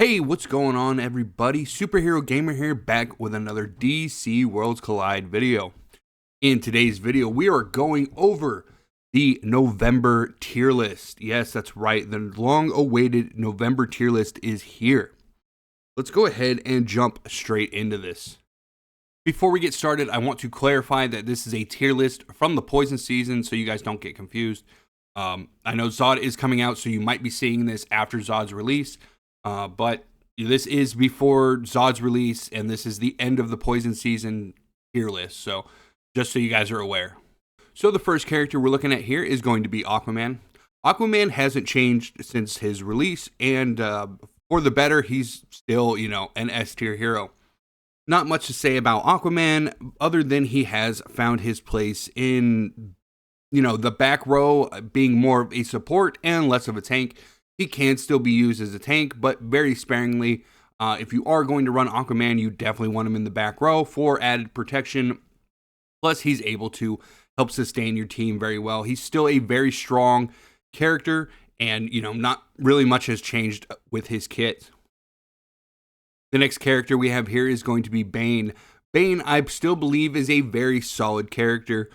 Hey, what's going on, everybody? Superhero Gamer here, back with another DC Worlds Collide video. In today's video, we are going over the November tier list. Yes, that's right. The long-awaited November tier list is here. Let's go ahead and jump straight into this. Before we get started, I want to clarify that this is a tier list from the Poison season, so you guys don't get confused. I know Zod is coming out, so you might be seeing this after Zod's release. But this is before Zod's release, and this is the end of the Poison season tier list. So just so you guys are aware. So the first character we're looking at here is going to be Aquaman. Aquaman hasn't changed since his release, and for the better, he's still, an S tier hero. Not much to say about Aquaman, other than he has found his place in, the back row, being more of a support and less of a tank. He can still be used as a tank, but very sparingly. If you are going to run Aquaman, you definitely want him in the back row for added protection. Plus, he's able to help sustain your team very well. He's still a very strong character, and, not really much has changed with his kit. The next character we have here is going to be Bane. Bane, I still believe, is a very solid character.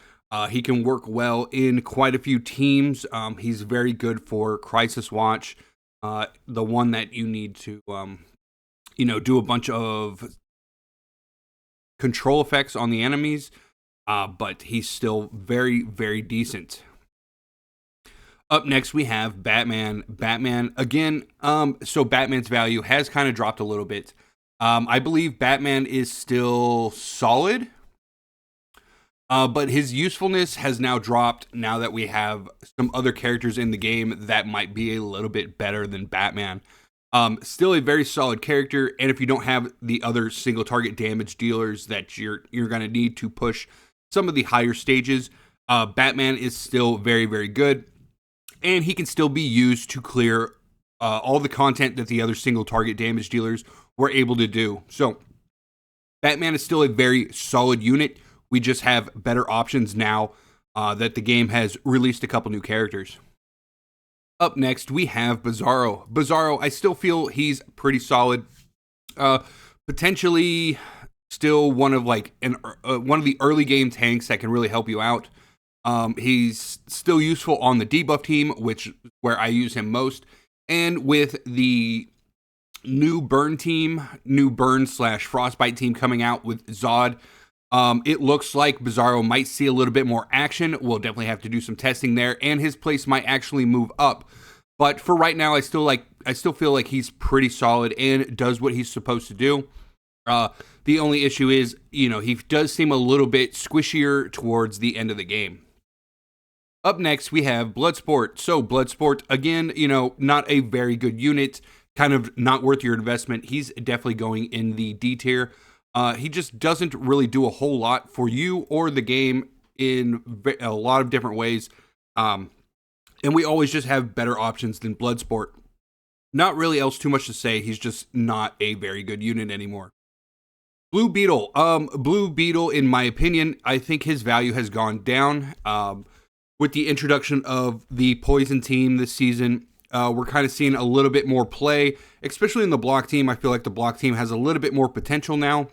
He can work well in quite a few teams. He's very good for Crisis Watch, the one that you need to, do a bunch of control effects on the enemies, but he's still very, very decent. Up next, we have Batman. Batman, again, so Batman's value has kind of dropped a little bit. I believe Batman is still solid. But his usefulness has now dropped now that we have some other characters in the game that might be a little bit better than Batman. Still a very solid character, and if you don't have the other single target damage dealers that you're going to need to push some of the higher stages, Batman is still very, very good, and he can still be used to clear all the content that the other single target damage dealers were able to do. So Batman is still a very solid unit. We just have better options now that the game has released a couple new characters. Up next, we have Bizarro. Bizarro, I still feel he's pretty solid. Potentially still one of one of the early game tanks that can really help you out. He's still useful on the debuff team, where I use him most. And with the new burn / Frostbite team coming out with Zod, it looks like Bizarro might see a little bit more action. We'll definitely have to do some testing there, and his place might actually move up. But for right now, I still feel like he's pretty solid and does what he's supposed to do. The only issue is, he does seem a little bit squishier towards the end of the game. Up next, we have Bloodsport. So Bloodsport, again, not a very good unit, kind of not worth your investment. He's definitely going in the D tier. He just doesn't really do a whole lot for you or the game in a lot of different ways. And we always just have better options than Bloodsport. Not really else too much to say. He's just not a very good unit anymore. Blue Beetle. Blue Beetle, in my opinion, I think his value has gone down. With the introduction of the Poison team this season, we're kind of seeing a little bit more play, especially in the block team. I feel like the block team has a little bit more potential now.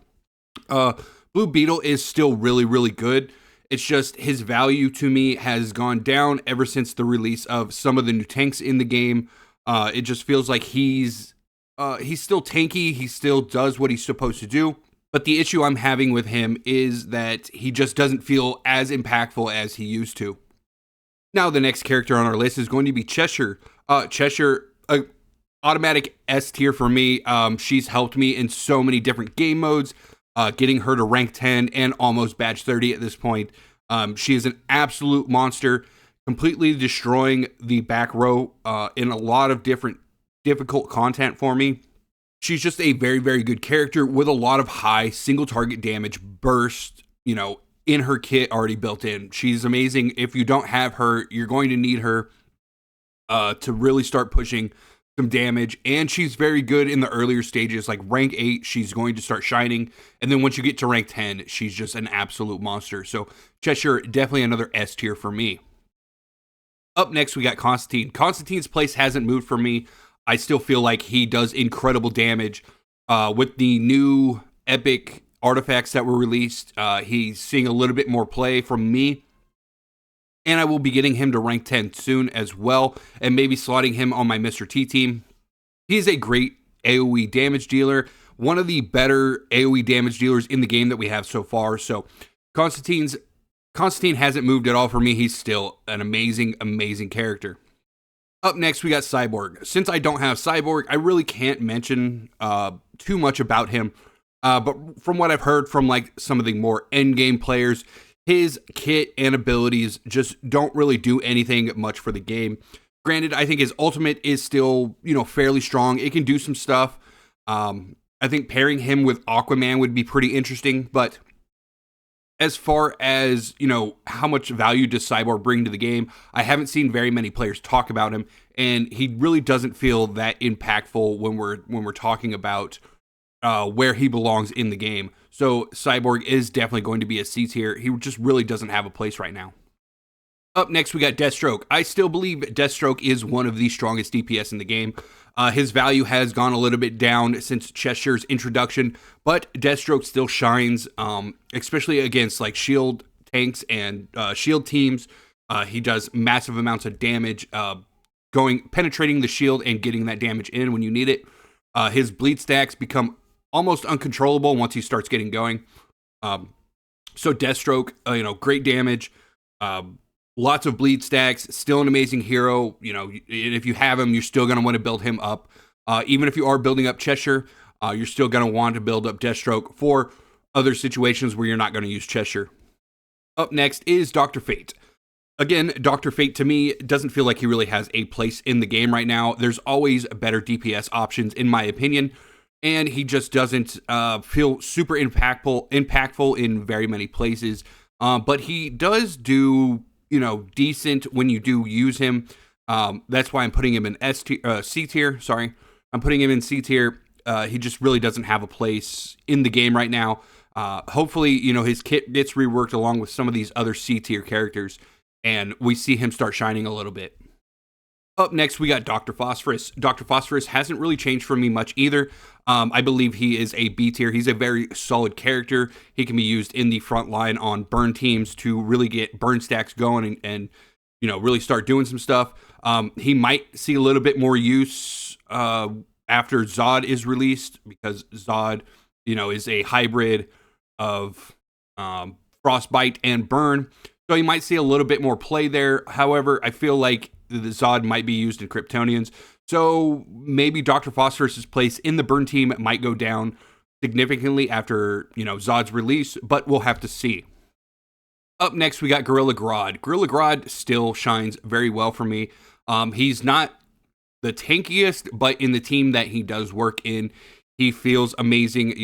Blue Beetle is still really, really good. It's just his value to me has gone down ever since the release of some of the new tanks in the game. It just feels like he's still tanky. He still does what he's supposed to do. But the issue I'm having with him is that he just doesn't feel as impactful as he used to. Now, the next character on our list is going to be Cheshire. Cheshire, automatic S tier for me. She's helped me in so many different game modes. Getting her to rank 10 and almost badge 30 at this point. She is an absolute monster, completely destroying the back row in a lot of different difficult content for me. She's just a very, very good character with a lot of high single target damage burst, in her kit already built in. She's amazing. If you don't have her, you're going to need her to really start pushing some damage, and she's very good in the earlier stages, like rank 8, she's going to start shining, and then once you get to rank 10, she's just an absolute monster. So Cheshire, definitely another S tier for me. Up next, we got Constantine. Constantine's place hasn't moved for me. I still feel like he does incredible damage. With the new epic artifacts that were released, he's seeing a little bit more play from me. And I will be getting him to rank 10 soon as well, and maybe slotting him on my Mr. T team. He's a great AoE damage dealer, one of the better AoE damage dealers in the game that we have so far. So Constantine hasn't moved at all for me. He's still an amazing, amazing character. Up next, we got Cyborg. Since I don't have Cyborg, I really can't mention too much about him. But from what I've heard from like some of the more endgame players, his kit and abilities just don't really do anything much for the game. Granted, I think his ultimate is still, fairly strong. It can do some stuff. I think pairing him with Aquaman would be pretty interesting. But as far as, how much value does Cyborg bring to the game, I haven't seen very many players talk about him. And he really doesn't feel that impactful when we're talking about where he belongs in the game. So Cyborg is definitely going to be a C tier. He just really doesn't have a place right now. Up next, we got Deathstroke. I still believe Deathstroke is one of the strongest DPS in the game. His value has gone a little bit down since Chesture's introduction, but Deathstroke still shines, especially against like shield tanks and shield teams. He does massive amounts of damage, penetrating the shield and getting that damage in when you need it. His bleed stacks become almost uncontrollable once he starts getting going. So Deathstroke, great damage, lots of bleed stacks, still an amazing hero. If you have him, you're still going to want to build him up. Even if you are building up Cheshire, you're still going to want to build up Deathstroke for other situations where you're not going to use Cheshire. Up next is Dr. Fate. Again, Dr. Fate to me doesn't feel like he really has a place in the game right now. There's always better DPS options in my opinion. And he just doesn't feel super impactful in very many places. But he does do, decent when you do use him. That's why I'm putting him in C tier. Sorry, I'm putting him in C tier. He just really doesn't have a place in the game right now. Hopefully, his kit gets reworked along with some of these other C tier characters, and we see him start shining a little bit. Up next, we got Dr. Phosphorus. Dr. Phosphorus hasn't really changed for me much either. I believe he is a B tier. He's a very solid character. He can be used in the front line on burn teams to really get burn stacks going and really start doing some stuff. He might see a little bit more use after Zod is released, because Zod, is a hybrid of Frostbite and Burn. So you might see a little bit more play there. However, I feel like the Zod might be used in Kryptonians. So maybe Dr. Phosphorus' place in the Burn team might go down significantly after, Zod's release, but we'll have to see. Up next, we got Gorilla Grodd. Gorilla Grodd still shines very well for me. He's not the tankiest, but in the team that he does work in, he feels amazing.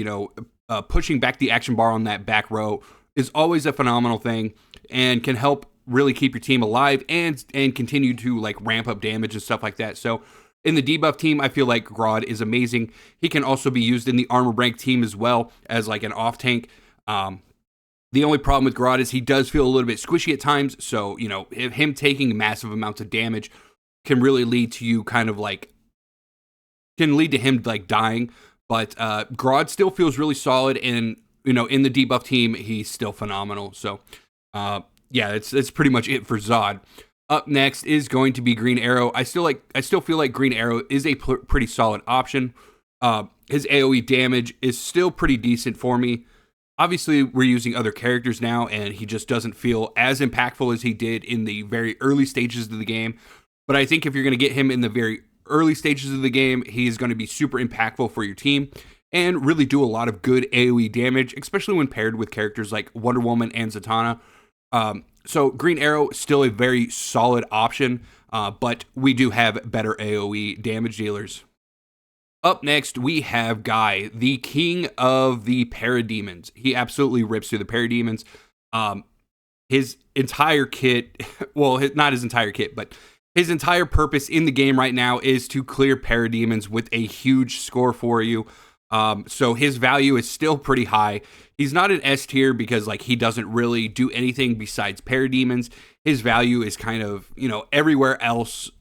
Pushing back the action bar on that back row is always a phenomenal thing and can help really keep your team alive and continue to like ramp up damage and stuff like that. So in the debuff team, I feel like Grodd is amazing. He can also be used in the armor rank team as well as like an off tank. The only problem with Grodd is he does feel a little bit squishy at times. So, him taking massive amounts of damage can really lead to you can lead to him like dying. But Grodd still feels really solid, and in the debuff team, he's still phenomenal. So that's pretty much it for Zod. Up next is going to be Green Arrow. I still feel like Green Arrow is a pretty solid option. His AoE damage is still pretty decent for me. Obviously, we're using other characters now, and he just doesn't feel as impactful as he did in the very early stages of the game. But I think if you're going to get him in the very early stages of the game, he's going to be super impactful for your team and really do a lot of good AoE damage, especially when paired with characters like Wonder Woman and Zatanna. So Green Arrow, still a very solid option, but we do have better AoE damage dealers. Up next, we have Guy, the king of the parademons. He absolutely rips through the parademons. His entire kit, not his entire kit, but his entire purpose in the game right now is to clear parademons with a huge score for you. So his value is still pretty high. He's not an S tier because he doesn't really do anything besides parademons. His value is kind of, everywhere else,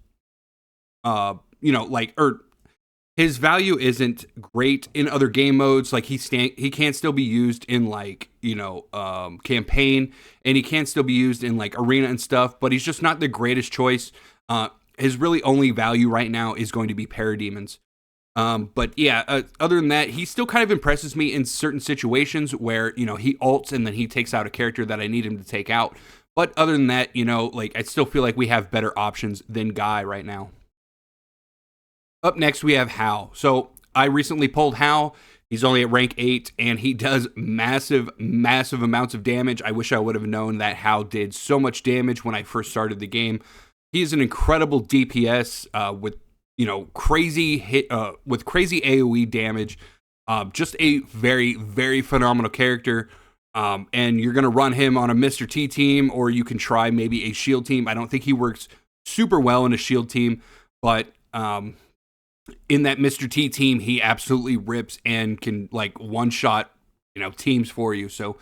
his value isn't great in other game modes. Like he can still be used in like, campaign, and he can still be used in like arena and stuff, but he's just not the greatest choice. His really only value right now is going to be parademons. But yeah, other than that, he still kind of impresses me in certain situations where, he ults and then he takes out a character that I need him to take out. But other than that, like I still feel like we have better options than Guy right now. Up next, we have Hal. So I recently pulled Hal. He's only at rank 8, and he does massive, massive amounts of damage. I wish I would have known that Hal did so much damage when I first started the game. He is an incredible DPS with crazy with crazy AoE damage. Just a very, very phenomenal character. And you're gonna run him on a Mr. T team, or you can try maybe a shield team. I don't think he works super well in a shield team, but in that Mr. T team, he absolutely rips and can like one shot, teams for you. So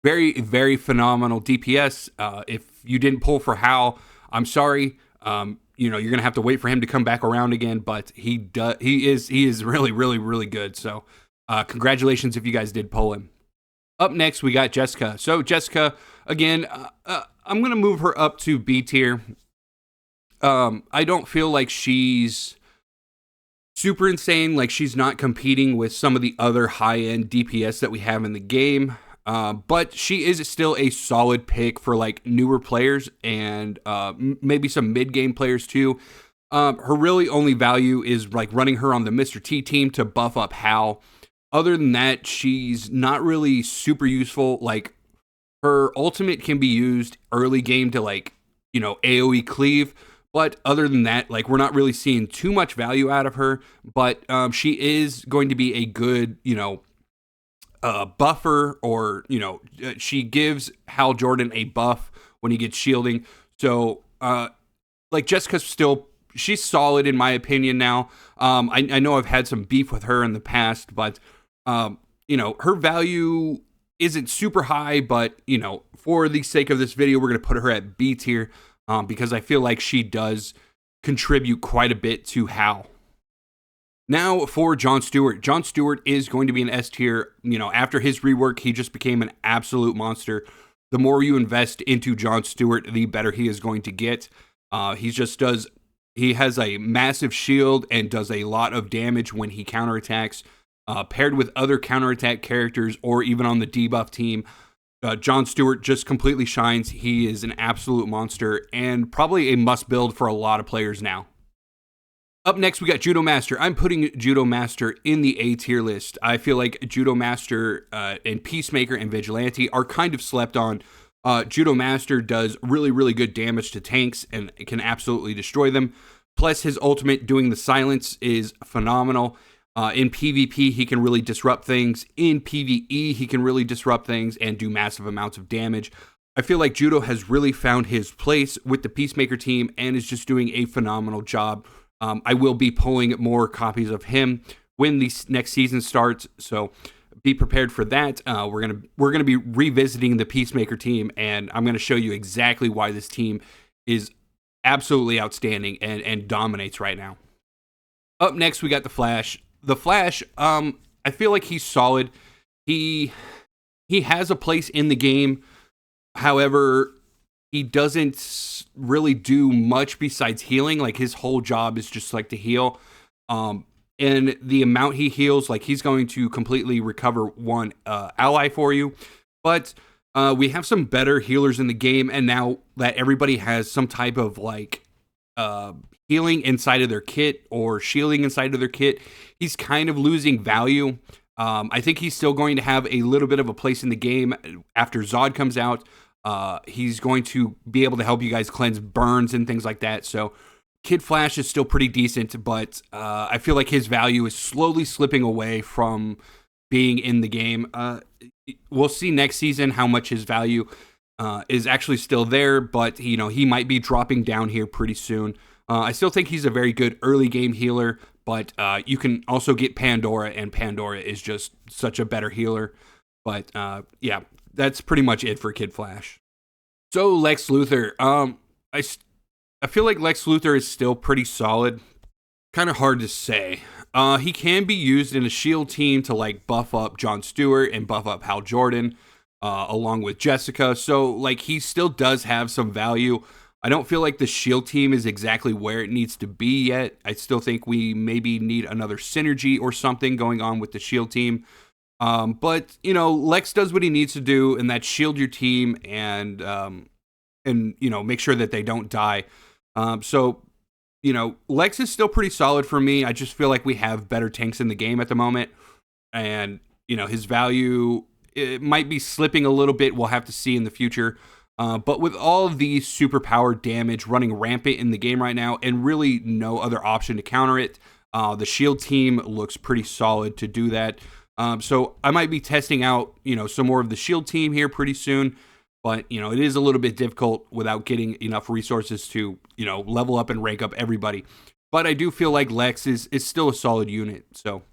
very, very phenomenal DPS. If you didn't pull for Hal, I'm sorry. You're gonna have to wait for him to come back around again, but he is really, really, really good. So congratulations if you guys did pull him. Up next, we got Jessica. So Jessica, again, I'm gonna move her up to B tier. I don't feel like she's super insane. Like she's not competing with some of the other high-end DPS that we have in the game. But she is still a solid pick for like newer players and maybe some mid-game players too. Her really only value is like running her on the Mr. T team to buff up Hal. Other than that, she's not really super useful. Like her ultimate can be used early game to like, AoE cleave. But other than that, like we're not really seeing too much value out of her. But she is going to be a good, buffer, or she gives Hal Jordan a buff when he gets shielding. So like Jessica's she's solid in my opinion now. I know I've had some beef with her in the past, but her value isn't super high. But for the sake of this video, we're gonna put her at B tier because I feel like she does contribute quite a bit to Hal. Now for John Stewart. John Stewart is going to be an S tier. After his rework, he just became an absolute monster. The more you invest into John Stewart, the better he is going to get. He has a massive shield and does a lot of damage when he counterattacks. Paired with other counterattack characters or even on the debuff team, John Stewart just completely shines. He is an absolute monster and probably a must build for a lot of players now. Up next, we got Judo Master. I'm putting Judo Master in the A tier list. I feel like Judo Master and Peacemaker and Vigilante are kind of slept on. Judo Master does really, really good damage to tanks and can absolutely destroy them. Plus, his ultimate, doing the silence, is phenomenal. In PvP, he can really disrupt things. In PvE, he can really disrupt things and do massive amounts of damage. I feel like Judo has really found his place with the Peacemaker team and is just doing a phenomenal job. I will be pulling more copies of him when the next season starts, so be prepared for that. We're gonna be revisiting the Peacemaker team, and I'm gonna show you exactly why this team is absolutely outstanding and dominates right now. Up next, we got the Flash. The Flash, I feel like he's solid. He has a place in the game. However, he doesn't really do much besides healing. Like his whole job is just like to heal. And the amount he heals, like he's going to completely recover one ally for you. But we have some better healers in the game, and now that everybody has some type of like healing inside of their kit or shielding inside of their kit, he's kind of losing value. I think he's still going to have a little bit of a place in the game after Zod comes out. He's going to be able to help you guys cleanse burns and things like that. So Kid Flash is still pretty decent, but I feel like his value is slowly slipping away from being in the game. We'll see next season how much his value is actually still there, but he might be dropping down here pretty soon. I still think he's a very good early game healer, but you can also get Pandora, and Pandora is just such a better healer. But yeah, that's pretty much it for Kid Flash. So Lex Luthor, I feel like Lex Luthor is still pretty solid. Kind of hard to say. He can be used in a shield team to like buff up Jon Stewart and buff up Hal Jordan, along with Jessica. So like he still does have some value. I don't feel like the shield team is exactly where it needs to be yet. I still think we maybe need another synergy or something going on with the shield team. But you know, Lex does what he needs to do, and that's shield your team and you know, make sure that they don't die. So you know, Lex is still pretty solid for me. I just feel like we have better tanks in the game at the moment, and you know, his value, it might be slipping a little bit. We'll have to see in the future. But with all of the superpower damage running rampant in the game right now, and really no other option to counter it, the shield team looks pretty solid to do that. So I might be testing out, you know, some more of the shield team here pretty soon. But, you know, it is a little bit difficult without getting enough resources to, you know, level up and rank up everybody. But I do feel like Lex is still a solid unit. So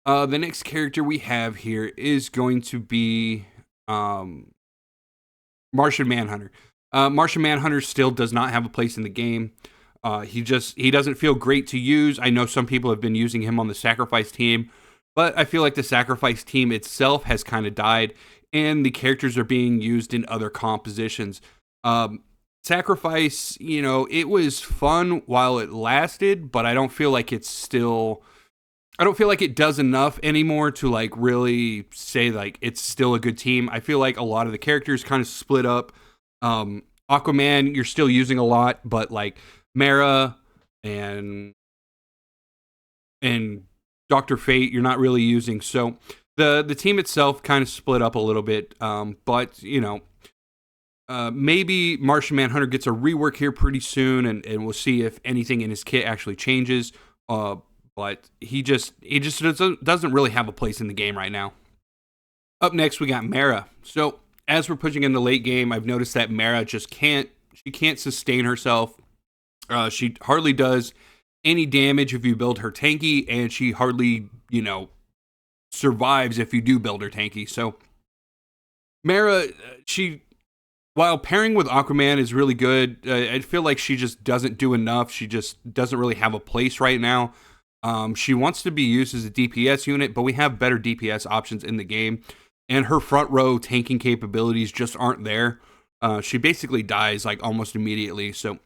the next character we have here is going to be Martian Manhunter. Martian Manhunter still does not have a place in the game. He doesn't feel great to use. I know some people have been using him on the sacrifice team, but I feel like the sacrifice team itself has kind of died, and the characters are being used in other compositions. Sacrifice, you know, it was fun while it lasted, but I don't feel like it does enough anymore to like really say like it's still a good team. I feel like a lot of the characters kind of split up. Aquaman, you're still using a lot, but like Mara and Dr. Fate, you're not really using. So the team itself kind of split up a little bit, but you know, maybe Martian Manhunter gets a rework here pretty soon, and we'll see if anything in his kit actually changes. But he just doesn't really have a place in the game right now. Up next, we got Mara. So as we're pushing into late game, I've noticed that Mara just can't sustain herself. She hardly does any damage if you build her tanky, and she hardly, you know, survives if you do build her tanky. So Mara, while pairing with Aquaman is really good, I feel like she just doesn't do enough. She just doesn't really have a place right now. She wants to be used as a DPS unit, but we have better DPS options in the game, and her front row tanking capabilities just aren't there. She basically dies like almost immediately. So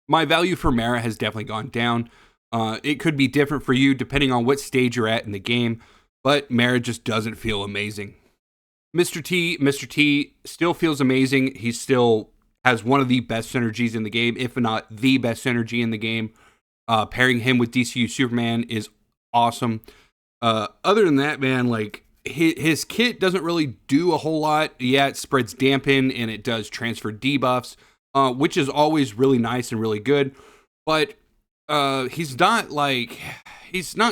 my value for Mara has definitely gone down. It could be different for you depending on what stage you're at in the game, but Mara just doesn't feel amazing. Mr. T still feels amazing. He still has one of the best synergies in the game, if not the best synergy in the game. Pairing him with DCU Superman is awesome. Other than that, man, like his kit doesn't really do a whole lot. Yeah, it spreads dampen and it does transfer debuffs, which is always really nice and really good. But he's not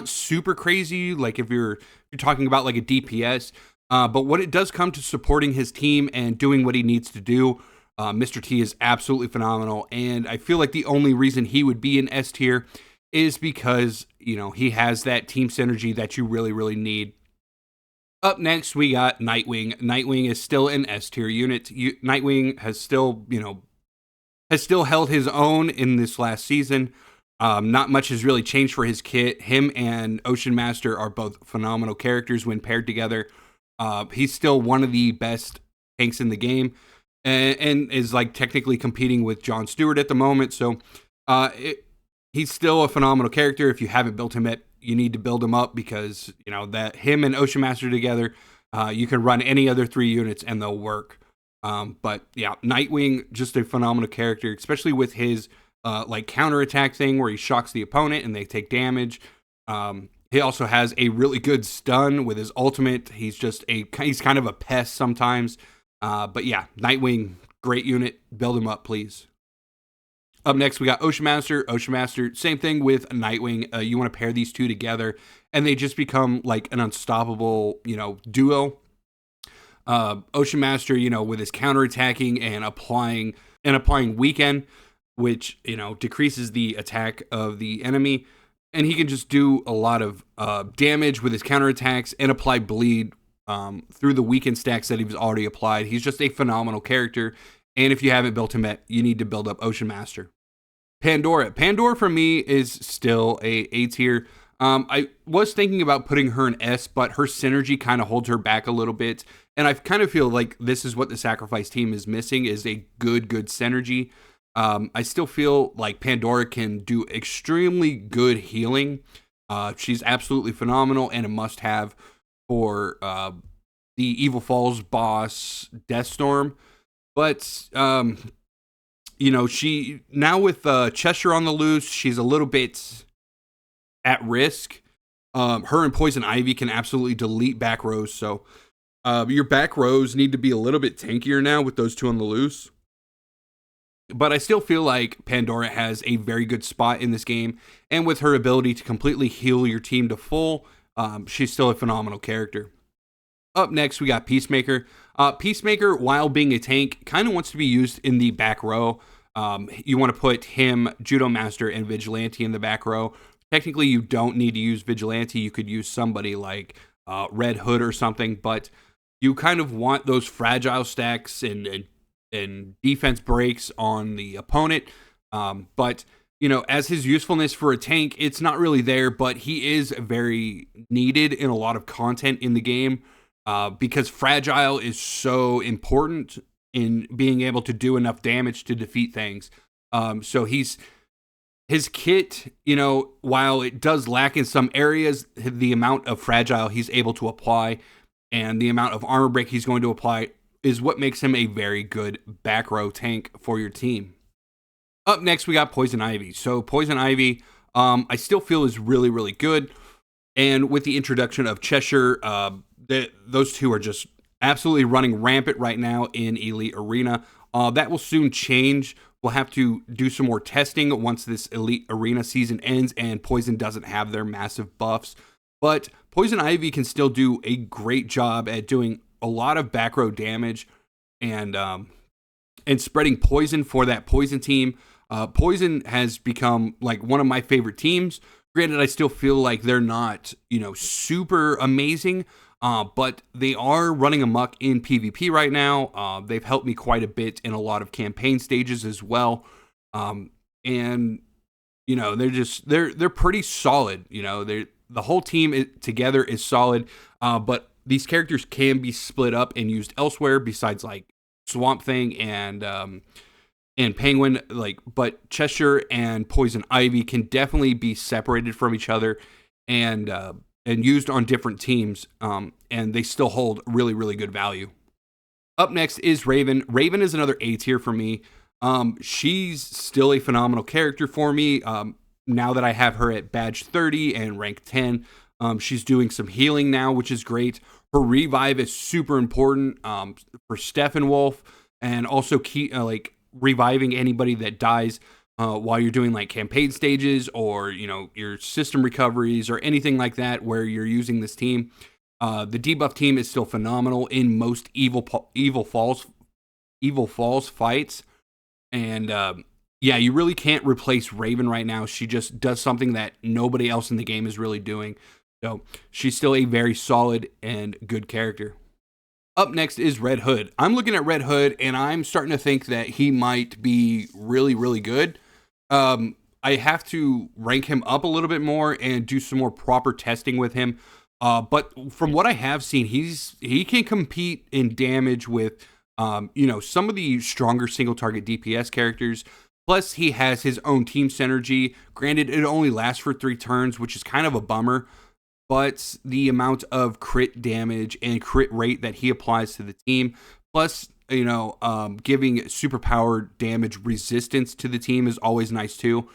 super crazy. Like if you're talking about like a DPS, but when it does come to supporting his team and doing what he needs to do, Mr. T is absolutely phenomenal, and I feel like the only reason he would be in S tier is because, you know, he has that team synergy that you really, really need. Up next, we got Nightwing. Nightwing is still an S tier unit. Nightwing has still held his own in this last season. Not much has really changed for his kit. Him and Ocean Master are both phenomenal characters when paired together. He's still one of the best tanks in the game, and is like technically competing with Jon Stewart at the moment. So he's still a phenomenal character. If you haven't built him yet, you need to build him up, because you know that him and Ocean Master together, you can run any other 3 units and they'll work. But yeah, Nightwing, just a phenomenal character, especially with his like counterattack thing where he shocks the opponent and they take damage. He also has a really good stun with his ultimate. He's kind of a pest sometimes. But yeah, Nightwing, great unit. Build him up, please. Up next, we got Ocean Master. Ocean Master, same thing with Nightwing. You want to pair these two together, and they just become like an unstoppable, you know, duo. Ocean Master, you know, with his counterattacking and applying weaken, which, you know, decreases the attack of the enemy, and he can just do a lot of damage with his counterattacks and apply bleed through the weaken stacks that he's already applied. He's just a phenomenal character, and if you haven't built him yet, you need to build up Ocean Master. Pandora for me is still a tier. I was thinking about putting her in S, but her synergy kind of holds her back a little bit. And I kind of feel like this is what the Sacrifice team is missing, is a good synergy. I still feel like Pandora can do extremely good healing. She's absolutely phenomenal and a must-have for the Evil Falls boss, Deathstorm. But she now with Cheshire on the loose, she's a little bit at risk. Her and Poison Ivy can absolutely delete back rows, so your back rows need to be a little bit tankier now with those two on the loose. But I still feel like Pandora has a very good spot in this game, and with her ability to completely heal your team to full, she's still a phenomenal character. Up next, we got Peacemaker. Peacemaker, while being a tank, kind of wants to be used in the back row. You want to put him, Judo Master, and Vigilante in the back row. Technically, you don't need to use Vigilante. You could use somebody like Red Hood or something, but you kind of want those fragile stacks and defense breaks on the opponent. But, as his usefulness for a tank, it's not really there, but he is very needed in a lot of content in the game because fragile is so important in being able to do enough damage to defeat things. So his kit, while it does lack in some areas, the amount of fragile he's able to apply and the amount of armor break he's going to apply is what makes him a very good back row tank for your team. Up next, we got Poison Ivy. So Poison Ivy, I still feel is really, really good. And with the introduction of Cheshire, those two are just absolutely running rampant right now in Elite Arena. That will soon change. We'll have to do some more testing once this Elite Arena season ends and Poison doesn't have their massive buffs. But Poison Ivy can still do a great job at doing a lot of back row damage and spreading poison for that Poison team. Poison has become like one of my favorite teams. Granted, I still feel like they're not, super amazing, but they are running amok in PvP right now. They've helped me quite a bit in a lot of campaign stages as well. And they're pretty solid. The whole team together is solid, but these characters can be split up and used elsewhere besides like Swamp Thing and Penguin. But Cheshire and Poison Ivy can definitely be separated from each other and used on different teams, and they still hold really, really good value. Up next is Raven. Raven is another A tier for me. She's still a phenomenal character for me. Now that I have her at badge 30 and rank 10, she's doing some healing now, which is great. Her revive is super important for Steppenwolf, and also reviving anybody that dies while you're doing like campaign stages or your system recoveries or anything like that where you're using this team. The debuff team is still phenomenal in most Evil Falls fights, and you really can't replace Raven right now. She just does something that nobody else in the game is really doing. So she's still a very solid and good character. Up next is Red Hood. I'm looking at Red Hood, and I'm starting to think that he might be really, really good. I have to rank him up a little bit more and do some more proper testing with him. But from what I have seen, he can compete in damage with, some of the stronger single target DPS characters. Plus, he has his own team synergy. Granted, it only lasts for 3 turns, which is kind of a bummer. But the amount of crit damage and crit rate that he applies to the team, plus, giving superpower damage resistance to the team is always nice too.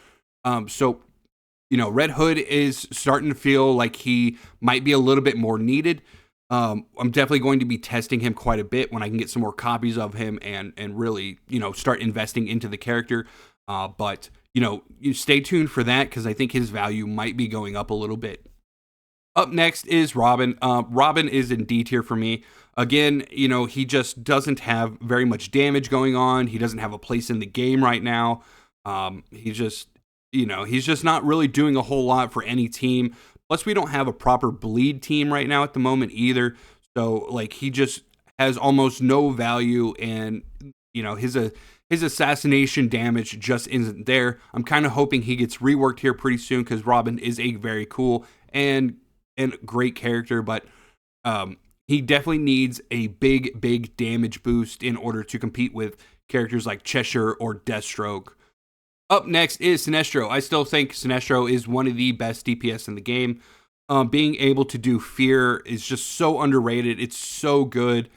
So Red Hood is starting to feel like he might be a little bit more needed. I'm definitely going to be testing him quite a bit when I can get some more copies of him and really, start investing into the character. But you stay tuned for that because I think his value might be going up a little bit. Up next is Robin. Robin is in D tier for me. Again, he just doesn't have very much damage going on. He doesn't have a place in the game right now. He's just not really doing a whole lot for any team. Plus, we don't have a proper bleed team right now at the moment either. So, he just has almost no value, and his assassination damage just isn't there. I'm kind of hoping he gets reworked here pretty soon because Robin is a very cool and great character, but he definitely needs a big damage boost in order to compete with characters like Cheshire or Deathstroke. Up next is Sinestro. I still think Sinestro is one of the best DPS in the game. Being able to do fear is just so underrated. It's so good.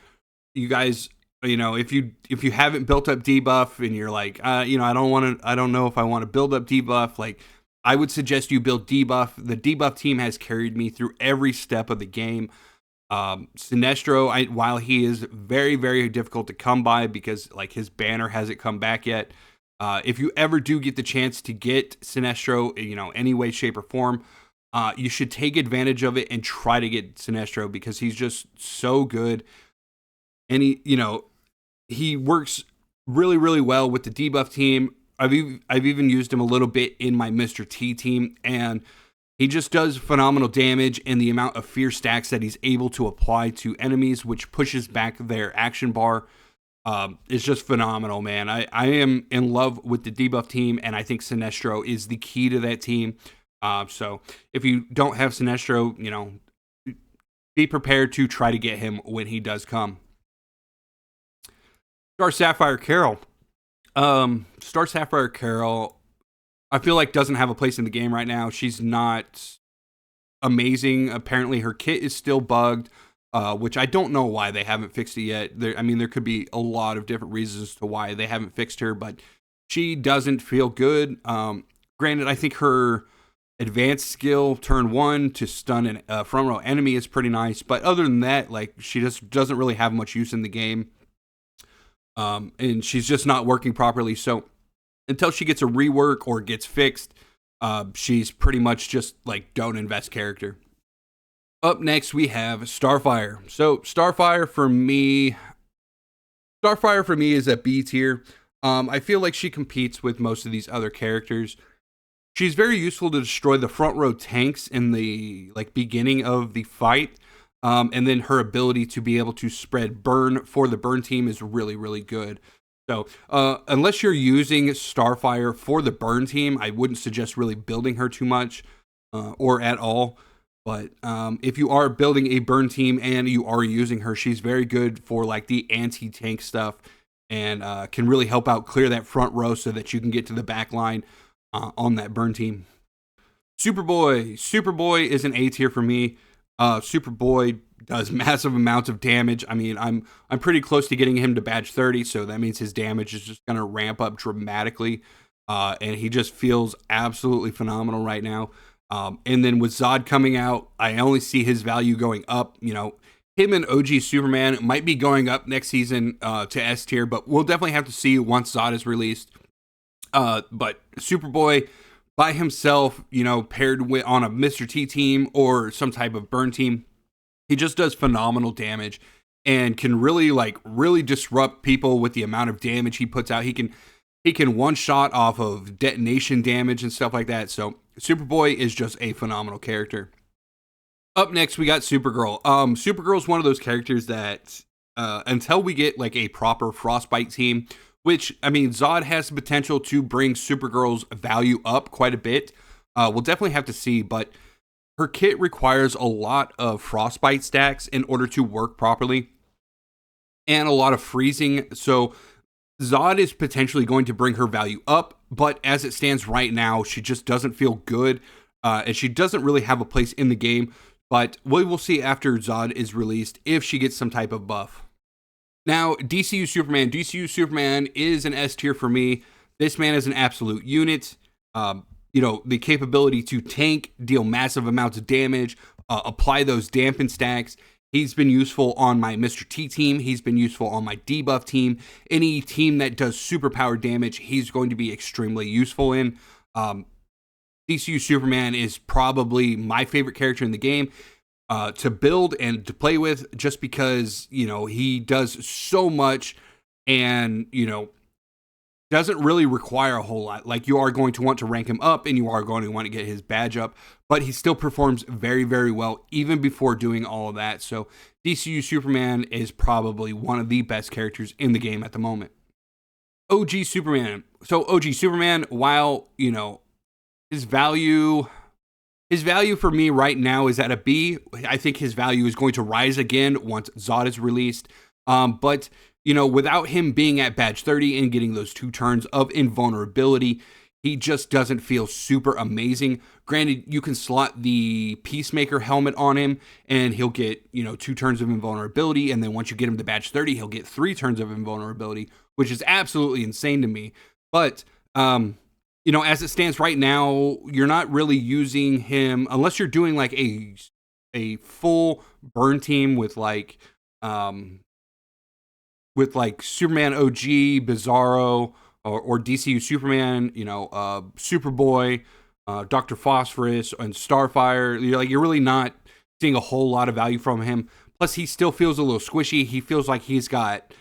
You guys, if you haven't built up debuff and you're like, I don't know if I want to build up debuff, like I would suggest you build debuff. The debuff team has carried me through every step of the game. Sinestro, while he is very, very difficult to come by because like his banner hasn't come back yet. If you ever do get the chance to get Sinestro, any way, shape, or form, you should take advantage of it and try to get Sinestro because he's just so good. And he works really, really well with the debuff team. I've even used him a little bit in my Mr. T team, and he just does phenomenal damage, and the amount of fear stacks that he's able to apply to enemies, which pushes back their action bar, is just phenomenal, man. I am in love with the debuff team, and I think Sinestro is the key to that team. So if you don't have Sinestro, be prepared to try to get him when he does come. Star Sapphire Carol. Star Sapphire Carol, I feel like doesn't have a place in the game right now. She's not amazing. Apparently her kit is still bugged, which I don't know why they haven't fixed it yet. There could be a lot of different reasons to why they haven't fixed her, but she doesn't feel good. Granted, I think her advanced skill, turn 1, to stun a front row enemy is pretty nice, but other than that, like, she just doesn't really have much use in the game. And she's just not working properly. So until she gets a rework or gets fixed, she's pretty much just like don't invest character. Up next, we have Starfire. So Starfire for me is a B tier. I feel like she competes with most of these other characters. She's very useful to destroy the front row tanks in the beginning of the fight. And then her ability to be able to spread burn for the burn team is really, really good. So unless you're using Starfire for the burn team, I wouldn't suggest really building her too much or at all. But if you are building a burn team and you are using her, she's very good for like the anti-tank stuff and can really help out clear that front row so that you can get to the back line on that burn team. Superboy is an A tier for me. Superboy does massive amounts of damage. I mean, I'm pretty close to getting him to badge 30, so that means his damage is just going to ramp up dramatically. And he just feels absolutely phenomenal right now. And then with Zod coming out, I only see his value going up. Him and OG Superman might be going up next season to S tier, but we'll definitely have to see once Zod is released. But Superboy by himself, paired with on a Mr. T team or some type of burn team, he just does phenomenal damage and can really disrupt people with the amount of damage he puts out. He can one shot off of detonation damage and stuff like that. So Superboy is just a phenomenal character. Up next, we got Supergirl. Supergirl's one of those characters that until we get like a proper Frostbite team, which, Zod has the potential to bring Supergirl's value up quite a bit. We'll definitely have to see, but her kit requires a lot of Frostbite stacks in order to work properly, and a lot of freezing. So Zod is potentially going to bring her value up, but as it stands right now, she just doesn't feel good, and she doesn't really have a place in the game. But we will see after Zod is released if she gets some type of buff. Now, DCU Superman. DCU Superman is an S tier for me. This man is an absolute unit. The capability to tank, deal massive amounts of damage, apply those dampen stacks. He's been useful on my Mr. T team. He's been useful on my debuff team. Any team that does superpower damage, he's going to be extremely useful in. DCU Superman is probably my favorite character in the game to build and to play with, just because, he does so much and, doesn't really require a whole lot. Like, you are going to want to rank him up and you are going to want to get his badge up, but he still performs very, very well even before doing all of that. So DCU Superman is probably one of the best characters in the game at the moment. OG Superman. So OG Superman, while, you know, his value for me right now is at a B. I think his value is going to rise again once Zod is released. But, you know, without him being at badge 30 and getting those 2 turns of invulnerability, he just doesn't feel super amazing. Granted, you can slot the Peacemaker helmet on him and he'll get, you know, 2 turns of invulnerability. And then once you get him to badge 30, he'll get 3 turns of invulnerability, which is absolutely insane to me. But, you know, as it stands right now, you're not really using him unless you're doing like a full burn team with like Superman OG, Bizarro, or DCU Superman, you know, Superboy, Dr. Phosphorus, and Starfire. You're really not seeing a whole lot of value from him. Plus, he still feels a little squishy. He feels like he's got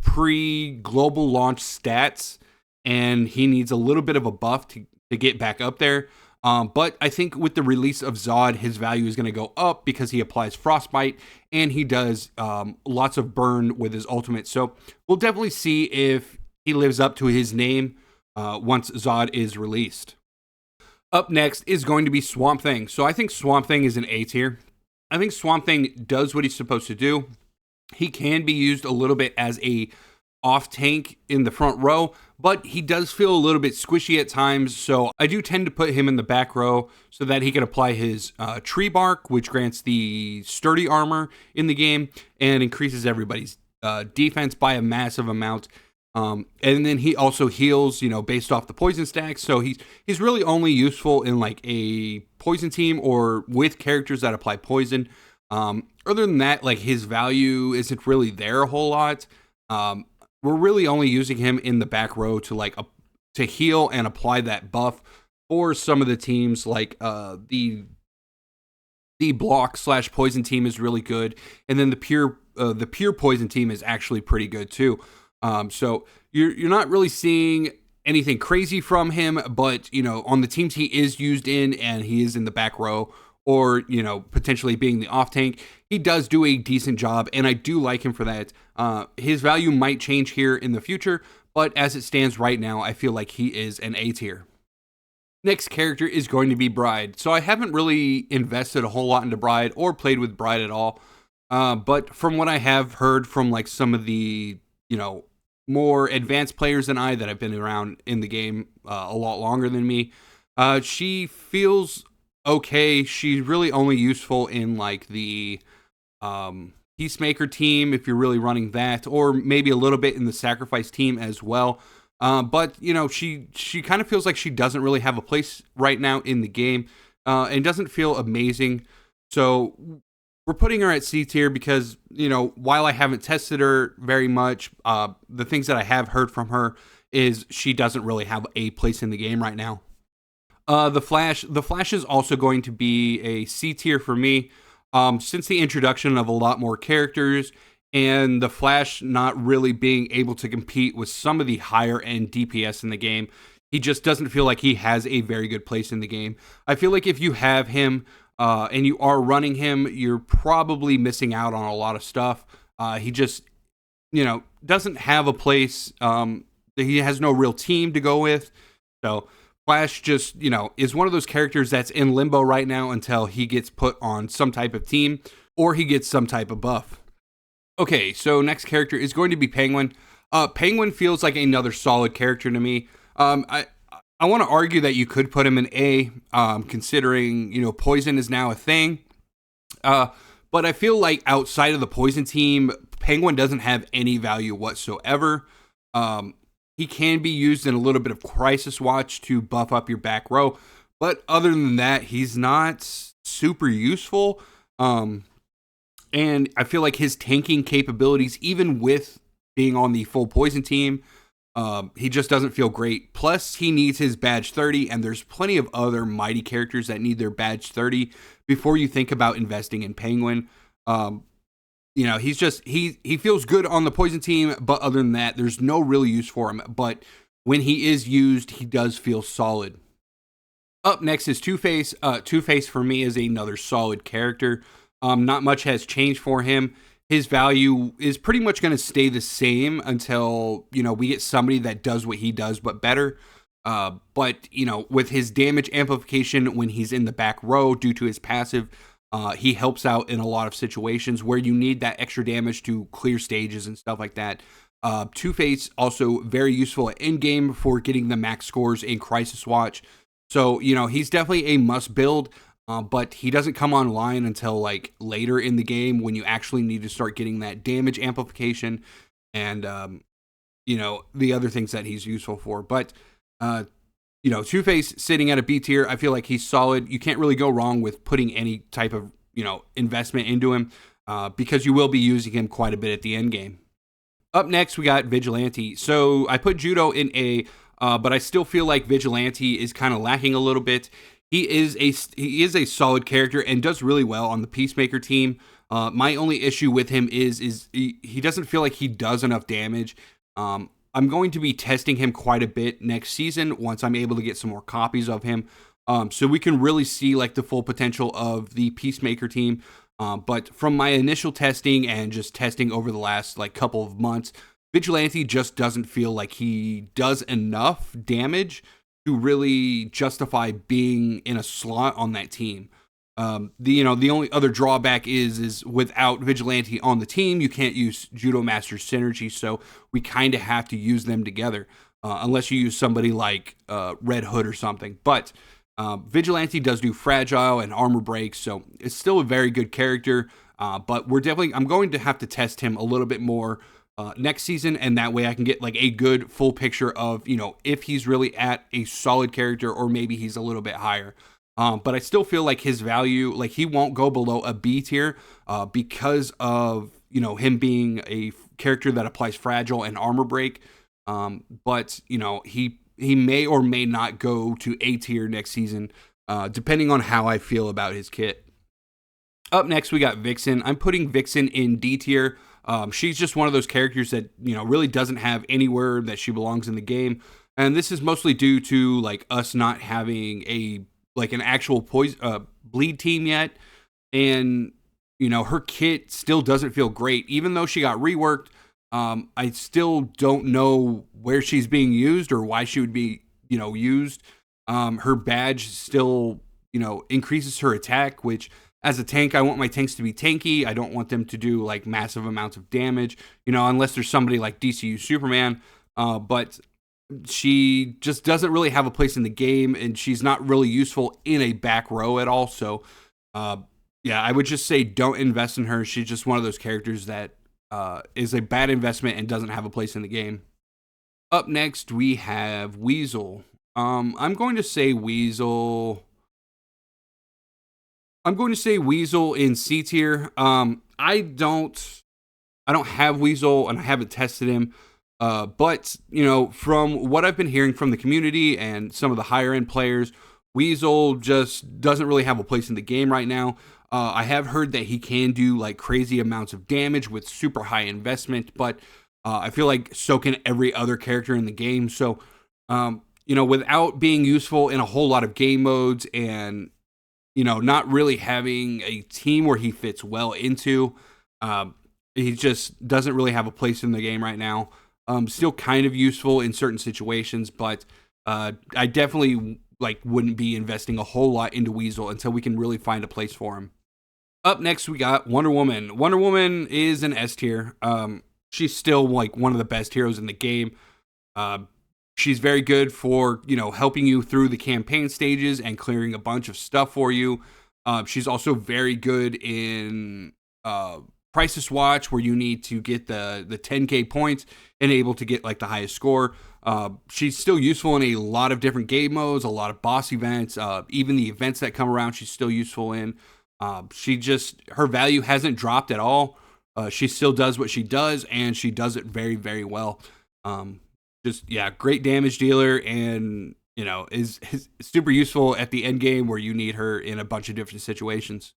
pre-global launch stats, and he needs a little bit of a buff to get back up there. But I think with the release of Zod, his value is going to go up because he applies Frostbite, and he does lots of burn with his ultimate. So we'll definitely see if he lives up to his name once Zod is released. Up next is going to be Swamp Thing. So I think Swamp Thing is an A tier. I think Swamp Thing does what he's supposed to do. He can be used a little bit as a off tank in the front row, but he does feel a little bit squishy at times, so I do tend to put him in the back row so that he can apply his tree bark, which grants the sturdy armor in the game and increases everybody's defense by a massive amount. And then he also heals, you know, based off the poison stacks, so he's really only useful in like a poison team or with characters that apply poison. Other than that, like, his value isn't really there a whole lot. We're really only using him in the back row to to heal and apply that buff for some of the teams. Like the block / poison team is really good, and then the pure poison team is actually pretty good too. So you're not really seeing anything crazy from him, but, you know, on the teams he is used in and he is in the back row, or, you know, potentially being the off tank, he does do a decent job, and I do like him for that. His value might change here in the future, but as it stands right now, I feel like he is an A tier. Next character is going to be Bride. So I haven't really invested a whole lot into Bride or played with Bride at all. But from what I have heard from like some of the, you know, more advanced players than I that have been around in the game a lot longer than me, she feels okay. She's really only useful in like the Peacemaker team if you're really running that, or maybe a little bit in the Sacrifice team as well. But, you know, she kind of feels like she doesn't really have a place right now in the game and doesn't feel amazing. So we're putting her at C tier because, you know, while I haven't tested her very much, the things that I have heard from her is she doesn't really have a place in the game right now. The Flash is also going to be a C tier for me. Since the introduction of a lot more characters and the Flash not really being able to compete with some of the higher end DPS in the game, he just doesn't feel like he has a very good place in the game. I feel like if you have him and you are running him, you're probably missing out on a lot of stuff. He just, you know, doesn't have a place. He has no real team to go with. So Flash just, you know, is one of those characters that's in limbo right now until he gets put on some type of team or he gets some type of buff. Okay, so next character is going to be Penguin. Penguin feels like another solid character to me. I want to argue that you could put him in A, considering, you know, poison is now a thing. But I feel like outside of the poison team, Penguin doesn't have any value whatsoever. He can be used in a little bit of Crisis Watch to buff up your back row. But other than that, he's not super useful. And I feel like his tanking capabilities, even with being on the full poison team, he just doesn't feel great. Plus, he needs his badge 30, and there's plenty of other mighty characters that need their badge 30 before you think about investing in Penguin. You know, he's just, he feels good on the poison team, but other than that, there's no real use for him. But when he is used, he does feel solid. Up next is Two-Face. Two-Face for me is another solid character. Not much has changed for him. his value is pretty much going to stay the same until, we get somebody that does what he does, but better. But, with his damage amplification when he's in the back row due to his passive, he helps out in a lot of situations where you need that extra damage to clear stages and stuff like that. Two-Face also very useful at endgame for getting the max scores in Crisis Watch. So, he's definitely a must build, but he doesn't come online until like later in the game when you actually need to start getting that damage amplification and, the other things that he's useful for. But, Two-Face sitting at a B tier, I feel like he's solid. You can't really go wrong with putting any type of, investment into him because you will be using him quite a bit at the end game. Up next, we got Vigilante. So I put Judo in A, but I still feel like Vigilante is kind of lacking a little bit. He is a solid character and does really well on the Peacemaker team. My only issue with him is he doesn't feel like he does enough damage. I'm going to be testing him quite a bit next season once I'm able to get some more copies of him, so we can really see like the full potential of the Peacemaker team. But from my initial testing and just testing over the last like couple of months, Vigilante just doesn't feel like he does enough damage to really justify being in a slot on that team. The only other drawback is without Vigilante on the team, you can't use Judo Master synergy, so we kind of have to use them together, unless you use somebody like Red Hood or something. But Vigilante does do fragile and armor breaks, so it's still a very good character. But I'm going to have to test him a little bit more next season, and that way I can get like a good full picture of if he's really at a solid character or maybe he's a little bit higher. But I still feel like his value, like he won't go below a B tier because of him being a character that applies fragile and armor break. But he may or may not go to A tier next season, depending on how I feel about his kit. Up next, we got Vixen. I'm putting Vixen in D tier. She's just one of those characters that really doesn't have anywhere that she belongs in the game, and this is mostly due to like us not having an actual bleed team yet, and her kit still doesn't feel great, even though she got reworked. I still don't know where she's being used or why she would be used. Her badge still increases her attack, which as a tank, I want my tanks to be tanky. I don't want them to do like massive amounts of damage, unless there's somebody like DCU Superman. But she just doesn't really have a place in the game, and she's not really useful in a back row at all. So, I would just say don't invest in her. She's just one of those characters that is a bad investment and doesn't have a place in the game. Up next, we have Weasel. I'm going to say Weasel in C tier. I don't have Weasel and I haven't tested him. But from what I've been hearing from the community and some of the higher end players, Weasel just doesn't really have a place in the game right now. I have heard that he can do like crazy amounts of damage with super high investment, but I feel like so can every other character in the game. So, without being useful in a whole lot of game modes and, not really having a team where he fits well into, he just doesn't really have a place in the game right now. Still kind of useful in certain situations, but I definitely wouldn't be investing a whole lot into Weasel until we can really find a place for him. Up next, we got Wonder Woman. Wonder Woman is an S tier. She's still one of the best heroes in the game. She's very good for helping you through the campaign stages and clearing a bunch of stuff for you. She's also very good in Crisis Watch, where you need to get the 10k points and able to get the highest score. She's still useful in a lot of different game modes, a lot of boss events, even the events that come around. She's still useful in. Her value hasn't dropped at all. She still does what she does, and she does it very, very well. Great damage dealer, and is super useful at the end game where you need her in a bunch of different situations.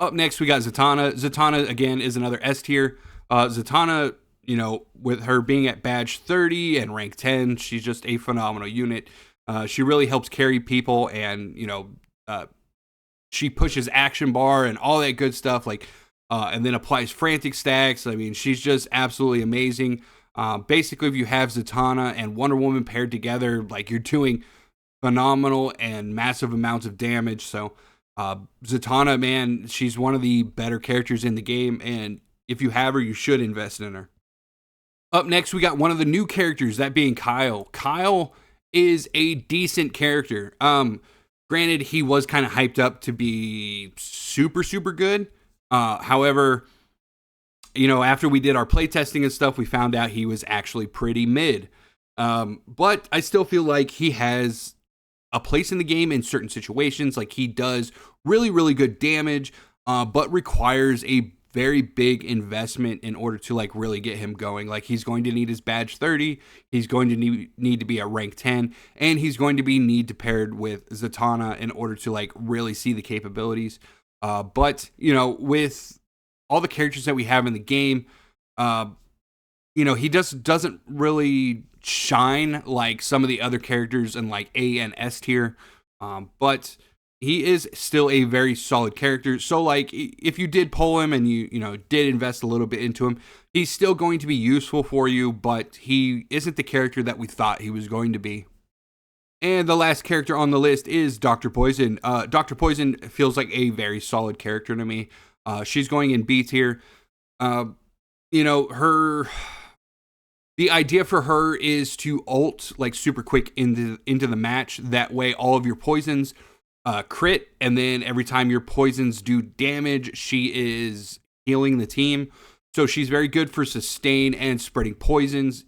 Up next, we got Zatanna. Zatanna, again, is another S tier. Zatanna, with her being at badge 30 and rank 10, she's just a phenomenal unit. She really helps carry people, and, she pushes action bar and all that good stuff. and then applies frantic stacks. I mean, she's just absolutely amazing. Basically, if you have Zatanna and Wonder Woman paired together, like, you're doing phenomenal and massive amounts of damage. So Zatanna, man, she's one of the better characters in the game, and if you have her, you should invest in her. Up next, we got one of the new characters, that being Kyle. Kyle is a decent character. Granted, he was kind of hyped up to be super, super good. However, you know, after we did our playtesting and stuff, we found out he was actually pretty mid. But I still feel like he has a place in the game in certain situations. Like, he does really, really good damage, but requires a very big investment in order to, like, really get him going. Like, he's going to need his badge 30, he's going to need to be at rank 10, and he's going to need to paired with Zatanna in order to, like, really see the capabilities. But, you know, with all the characters that we have in the game, you know, he just doesn't really shine like some of the other characters in, like, A and S tier. But he is still a very solid character. So, like, if you did pull him and you know, did invest a little bit into him, he's still going to be useful for you, but he isn't the character that we thought he was going to be. And the last character on the list is Dr. Poison. Dr. Poison feels like a very solid character to me. She's going in B tier. You know, the idea for her is to ult, like, super quick into the match. That way, all of your poisons crit, and then every time your poisons do damage, she is healing the team. So she's very good for sustain and spreading poisons,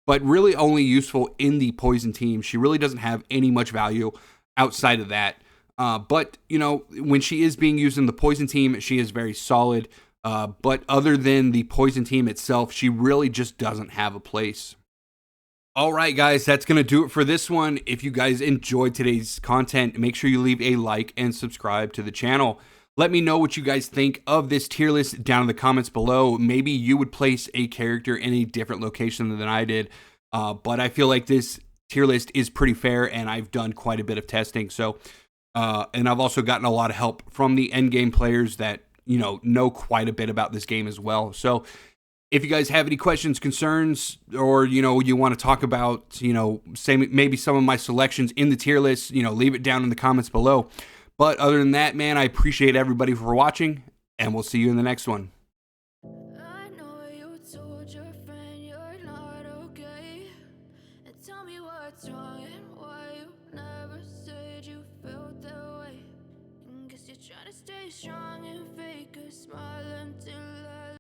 but really only useful in the poison team. She really doesn't have any much value outside of that. But, you know, when she is being used in the poison team, she is very solid. But other than the poison team itself, she really just doesn't have a place. All right, guys, that's going to do it for this one. If you guys enjoyed today's content, make sure you leave a like and subscribe to the channel. Let me know what you guys think of this tier list down in the comments below. Maybe you would place a character in a different location than I did. But I feel like this tier list is pretty fair, and I've done quite a bit of testing. So, and I've also gotten a lot of help from the endgame players that, you know quite a bit about this game as well. So if you guys have any questions, concerns, or, you know, you want to talk about, you know, say maybe some of my selections in the tier list, you know, leave it down in the comments below. But other than that, man, I appreciate everybody for watching, and we'll see you in the next one. I know you told your friend you're not okay, and tell me what's wrong and why you never said you felt that way. And guess you're trying to stay strong and fake a smile until I